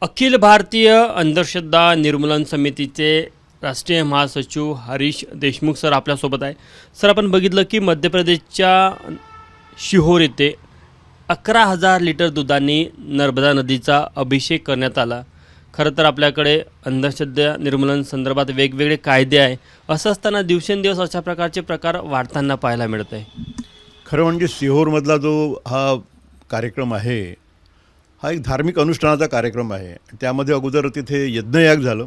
अखिल भारतीय अंधश्रद्धा निर्मूलन समितीचे राष्ट्रीय महासचिव हरीश देशमुख सर आपल्यासोबत आहे. सर, आपण बघितलं की मध्य प्रदेशच्या शिहोर येथे 11,000 लिटर दुधाने नर्मदा नदीचा अभिषेक करण्यात आला. खरं तर आपल्याकडे अंधश्रद्धा निर्मूलन संदर्भात वेगवेगळे कायदे आहे. असं असताना दिवसेंदिवस अशा प्रकारचे प्रकार वाढताना पाहायला मिळत आहे. खरं म्हणजे सिहोरमधला जो हा कार्यक्रम आहे हा एक धार्मिक अनुष्ठानाचा कार्यक्रम आहे. त्यामध्ये अगोदर तिथे यज्ञयाग झालं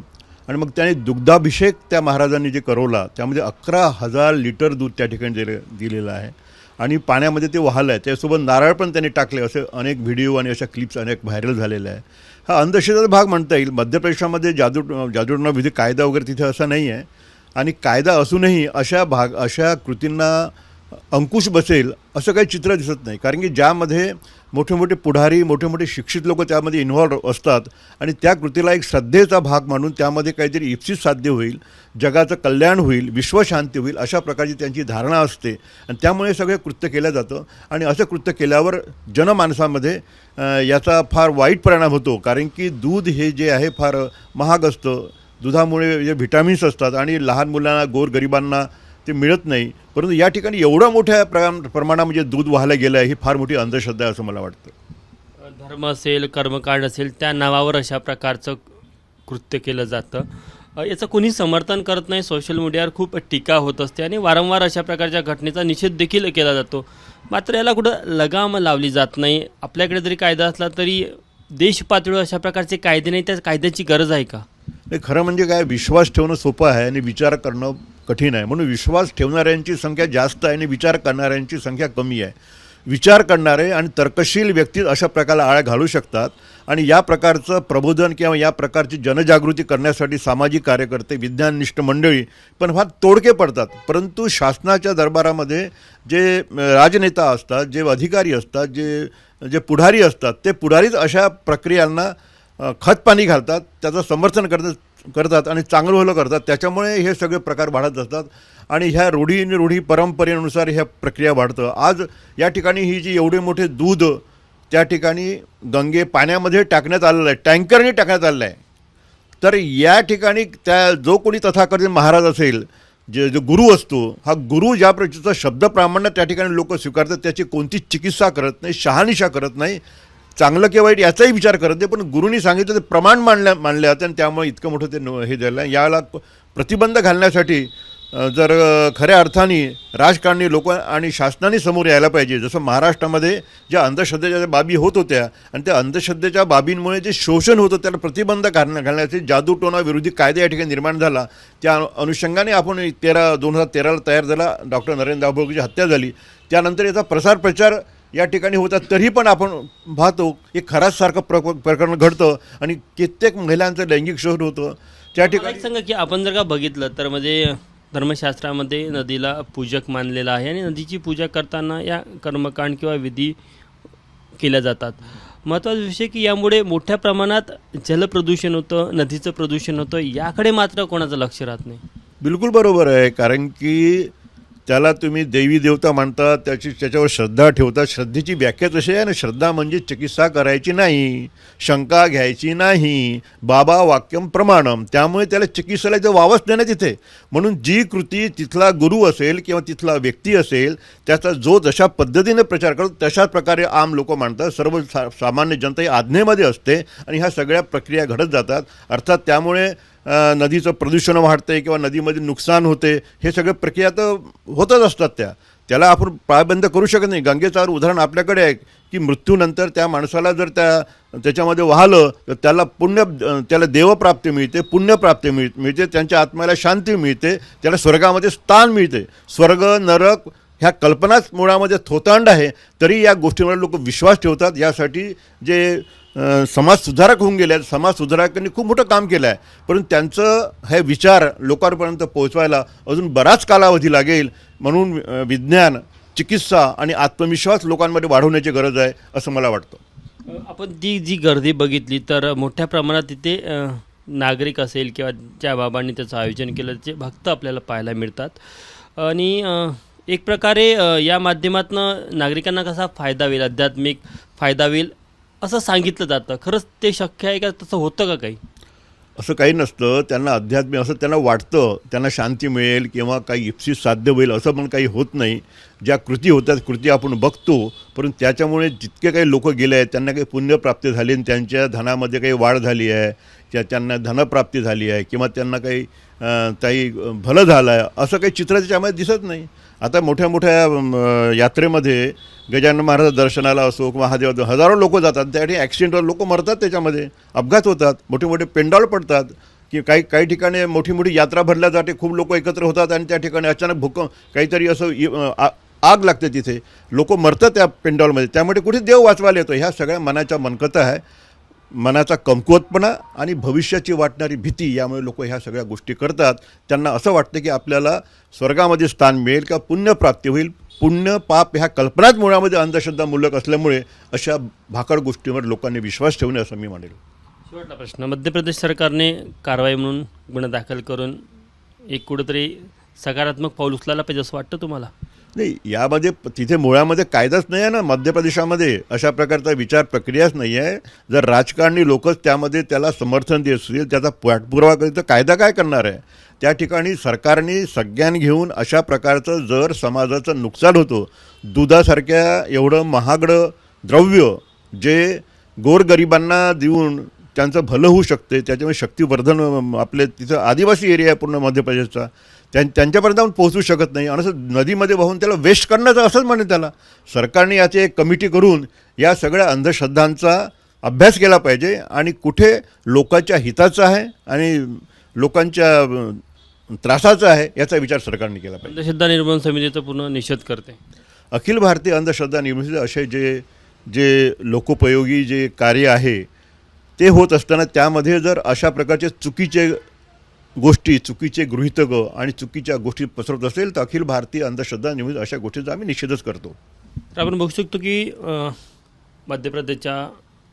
आणि मग त्याने दुग्धाभिषेक त्या महाराजांनी जे करवला त्यामध्ये 11,000 लिटर दूध त्या ठिकाणी दिलेलं आहे आणि पाण्यामध्ये ते वाहलं आहे. त्यासोबत नारळ पण त्यांनी टाकले. असे अनेक व्हिडिओ आणि अशा क्लिप्स अनेक व्हायरल झालेल्या आहे. हा अंधश्रद्धेचा भाग म्हणता येईल. मध्य प्रदेशामध्ये जादूटोणा विधी कायदा वगैरे तिथे असा नाही आहे आणि कायदा असूनही अशा कृतींना अंकुश बसेल असं काही चित्र दिसत नाही. कारण की ज्यामध्ये मोठे मोठे पुढारी मोठे मोठे शिक्षित लोक त्यामध्ये इन्व्हॉल्व असतात आणि त्या कृतीला एक श्रद्धेचा भाग मानून त्यामध्ये काहीतरी इप्सित साध्य होईल, जगाचं कल्याण होईल, विश्वशांती होईल अशा प्रकारची त्यांची धारणा असते आणि त्यामुळे सगळे कृत्य केलं जातं. आणि असं कृत्य केल्यावर जनमानसामध्ये याचा फार वाईट परिणाम होतो. कारण की दूध हे जे आहे फार महाग असतं. दुधामुळे जे व्हिटॅमिन्स असतात आणि लहान मुलांना गोरगरिबांना ते मिळत नाही. परंतु या ठिकाणी एवढं मोठ्या प्रमाणात म्हणजे दूध वाहलं गेलं आहे ही फार मोठी अंधश्रद्धा आहे असं मला वाटतं. धर्म असेल, कर्मकांड असेल, त्या नावावर अशा प्रकारचं कृत्य केलं जातं. याचं कोणी समर्थन करत नाही. सोशल मीडियावर खूप टीका होत असते आणि वारंवार अशा प्रकारच्या घटनेचा निषेध देखील केला जातो. मात्र याला कुठं लगाम लावली जात नाही. आपल्याकडे जरी कायदा असला तरी देश पातळीवर अशा प्रकारचे कायदे नाही. त्या कायद्याची गरज आहे का? नाही, खरं म्हणजे काय, विश्वास ठेवणं सोपं आहे आणि विचार करणं कठीण आहे. म्हणून विश्वास ठेवणाऱ्यांची संख्या जास्त आहे आणि विचार करणाऱ्यांची संख्या कमी आहे. विचार करणारे आणि तर्कशील व्यक्ती अशा प्रकारला आळा घालू शकतात आणि या प्रकारचं प्रबोधन किंवा या प्रकारची जनजागृती करण्यासाठी सामाजिक कार्यकर्ते, विज्ञाननिष्ठ मंडळी पण फार तोडके पडतात. परंतु शासनाच्या दरबारामध्ये जे राजनेता असतात, जे अधिकारी असतात, जे पुढारी असतात ते पुढारीच अशा प्रक्रियांना खतपाणी घालतात, त्याचं समर्थन करतात आणि चांगलं भलं करतात. त्याच्यामुळे हे सगळे प्रकार वाढत असतात आणि ह्या रूढी परंपरेनुसार ह्या प्रक्रिया वाढतं. आज या ठिकाणी ही जी एवढे मोठे दूध त्या ठिकाणी पाण्यामध्ये टाकण्यात आलेलं आहे, टँकरने टाकण्यात आलेलं आहे. तर या ठिकाणी जो कोणी तथाकथित महाराज असेल, जो गुरु असतो, हा गुरु ज्या प्रकारचा शब्द प्रामाण्य त्या ठिकाणी लोक स्वीकारतात त्याची कोणतीच चिकित्सा करत नाही, शहानिशा करत नाही, चांगलं की वाईट याचाही विचार करत नाही. पण गुरुनी सांगितलं ते प्रमाण मानले जाते आणि त्यामुळे इतकं मोठं ते हे झालं. याला प्रतिबंध घालण्यासाठी जर खऱ्या अर्थाने राजकारणी लोक आणि शासनाने समोर यायला पाहिजे. जसं महाराष्ट्रामध्ये ज्या अंधश्रद्धेच्या बाबी होत होत्या आणि त्या अंधश्रद्धेच्या बाबींमुळे जे शोषण होतं त्याला प्रतिबंध घालण्यासाठी जादूटोणा विरोधी कायदा या ठिकाणी निर्माण झाला. त्या अनुषंगाने आपण 2013ला तयार झाला. डॉक्टर नरेंद्र दाभोळकरची हत्या झाली. त्यानंतर याचा प्रसार या ठिकाणी होतात. तरी पण आपण पाहतो एक खराचसारखं प्रकरण घडतं आणि कित्येक महिलांचं लैंगिक शोषण होतं त्या ठिकाणी. सांगा की आपण जर का बघितलं तर म्हणजे धर्मशास्त्रामध्ये नदीला पूजक मानलेलं आहे आणि नदीची पूजा करताना या कर्मकांड किंवा विधी केल्या जातात. महत्त्वाचा विषय की यामुळे मोठ्या प्रमाणात जलप्रदूषण होतं, नदीचं प्रदूषण होतं. याकडे मात्र कोणाचं लक्ष राहत नाही. बिलकुल बरोबर आहे. कारण की त्याला तुम्ही देवी देवता मानता, त्याच्यावर श्रद्धा ठेवता. श्रद्धेची व्याख्या तशी आहे ना, श्रद्धा म्हणजे चिकित्सा करायची नाही, शंका घ्यायची नाही, बाबा वाक्यम प्रमाणम. त्यामुळे त्याला चिकित्साला इथं वावच नाही ना तिथे. म्हणून जी कृती तिथला गुरु असेल किंवा तिथला व्यक्ती असेल त्याचा जो जशा पद्धतीने प्रचार करतो तशाच प्रकारे आम लोक मानतात. सर्व सामान्य जनता ही आज्ञेमध्ये असते आणि ह्या सगळ्या प्रक्रिया घडत जातात. अर्थात त्यामुळे नदीचं प्रदूषण वाढते किंवा नदीमध्ये नुकसान होते. हे सगळे प्रक्रिया तर होतच असतात. त्याला आपण पायबंद करू शकत नाही. गंगेचं उदाहरण आपल्याकडे आहे की मृत्यूनंतर त्या माणसाला जर त्याच्यामध्ये वाहलं तर त्याला देवप्राप्ती मिळते, पुण्यप्राप्ती मिळते, त्यांच्या आत्म्याला शांती मिळते, त्याला स्वर्गामध्ये स्थान मिळते. स्वर्ग नरक ह्या कल्पनाच मुळामध्ये थोतांड आहे. तरी या गोष्टींवर लोक विश्वास ठेवतात. यासाठी जे समाजसुधारक होऊन गेले आहेत, समाजसुधारकांनी खूप मोठं काम केलं आहे. परंतु त्यांचं हे विचार लोकांपर्यंत पोहोचवायला अजून बराच कालावधी लागेल. म्हणून विज्ञान, चिकित्सा आणि आत्मविश्वास लोकांमध्ये वाढवण्याची गरज आहे असं मला वाटतं. आपण जी गर्दी बघितली तर मोठ्या प्रमाणात तिथे नागरिक असेल किंवा ज्या बाबांनी त्याचं आयोजन केलं त्याचे भक्त आपल्याला पाहायला मिळतात आणि एक प्रकारे या माध्यमातून नागरिकांना कसा फायदा होईल, आध्यात्मिक फायदा होईल असं सांगितलं जातं. खरंच ते शक्य आहे का? तसं होतं का काही? असं काही नसतं. त्यांना अध्यात्मिक असं त्यांना वाटतं, त्यांना शांती मिळेल किंवा काही इप्सित साध्य होईल असं पण काही होत नाही. ज्या कृती होतात कृती आपण बघतो, परंतु त्याच्यामुळे जितके काही लोक गेले आहेत त्यांना काही पुण्यप्राप्ती झाली आणि त्यांच्या धनामध्ये काही वाढ झाली आहे, त्यांना धनप्राप्ती झाली आहे किंवा त्यांना काही भलं झालं आहे असं काही चित्र त्याच्यामध्ये दिसत नाही. आता मोठ्या मोठ्या यात्रेमध्ये गजानन महाराज दर्शनाला असो किंवा महादेव हजारो लोक जातात, त्यासाठी ॲक्सिडेंटवर लोक मरतात, त्याच्यामध्ये अपघात होतात, मोठे मोठे पेंडॉल पडतात की काही ठिकाणी मोठी मोठी यात्रा भरल्या जाते, खूप लोक एकत्र होतात आणि त्या ठिकाणी अचानक भूकंप काहीतरी असं आग लागते, तिथे लोक मरतात त्या पेंडॉलमध्ये. त्यामुळे कुठे देव वाचवायला येतो. ह्या सगळ्या मनाच्या मनकथा आहे, मनाचा कमकुवतपणा आणि भविष्याची वाटणारी भीती, यामुळे लोक ह्या सगळ्या गोष्टी करतात. त्यांना असं वाटतं की आपल्याला स्वर्गामध्ये स्थान मिळेल किंवा पुण्यप्राप्ती होईल. पुण्य पाप ह्या कल्पनाच मुळामध्ये अंधश्रद्धा मूलक असल्यामुळे अशा भाकड गोष्टींवर लोकांनी विश्वास ठेवू नये असं मी म्हणेल. शेवटला प्रश्न, मध्य प्रदेश सरकारने कारवाई म्हणून गुन्हा दाखल करून एक कुठेतरी सकारात्मक पाऊल उचलायला पाहिजे असं वाटतं तुम्हाला? नाही, यामध्ये तिथे मुळामध्ये कायदाच नाही आहे ना. मध्य प्रदेशामध्ये अशा प्रकारचा विचार प्रक्रियाच नाही आहे. जर राजकारणी लोकच त्यामध्ये त्याला समर्थन देत असतील, त्याचा पाठपुरावा करीत, तर कायदा काय करणार आहे? त्या ठिकाणी सरकारने सगळ्यांनी घेऊन अशा प्रकारचं जर समाजाचं नुकसान होतं, दुधासारख्या एवढं महागडं द्रव्य जे गोरगरिबांना देऊन त्यांचं भलं होऊ शकते, त्याच्यामुळे शक्तिवर्धन आपले तिथं आदिवासी एरिया आहे पूर्ण मध्य प्रदेशचा, त्यांच्यापर्यंत आपण पोहोचू शकत नाही आणि असं नदीमध्ये वाहून त्याला वेस्ट करण्याचं असंच म्हणे. त्याला सरकारने याची एक कमिटी करून या सगळ्या अंधश्रद्धांचा अभ्यास केला पाहिजे आणि कुठे लोकांच्या हिताचं आहे आणि लोकांच्या त्रासाचं आहे याचा विचार सरकारने केला पाहिजे. अंधश्रद्धा निर्मूलन समितीचा पूर्ण निषेध करते. अखिल भारतीय अंधश्रद्धा निर्मूलन असे जे लोकोपयोगी जे कार्य आहे ते होत असताना त्यामध्ये जर अशा प्रकारचे चुकीचे गोष्टी, चुकीचे गृहीतक आणि चुकीच्या गोष्टी पसरवत असेल तर अखिल भारतीय अंधश्रद्धा निर्मूलन अशा गोष्टींचा आम्ही निषेधच करतो. तर आपण बघू शकतो की मध्य प्रदेशच्या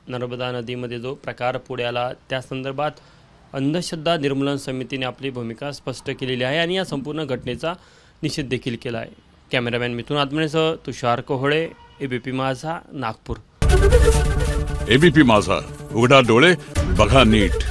नर्मदा नदीमध्ये जो प्रकार पुढे आला त्या संदर्भात अंधश्रद्धा निर्मूलन समितीने आपली भूमिका स्पष्ट केलेली आहे आणि या संपूर्ण घटनेचा निषेध देखील केला आहे. कॅमेरामॅन मिथुन आत्मनेसह तुषार कोहळे, ABP माझा, नागपूर. ABP माझा, उघडा डोळे बघा नीट.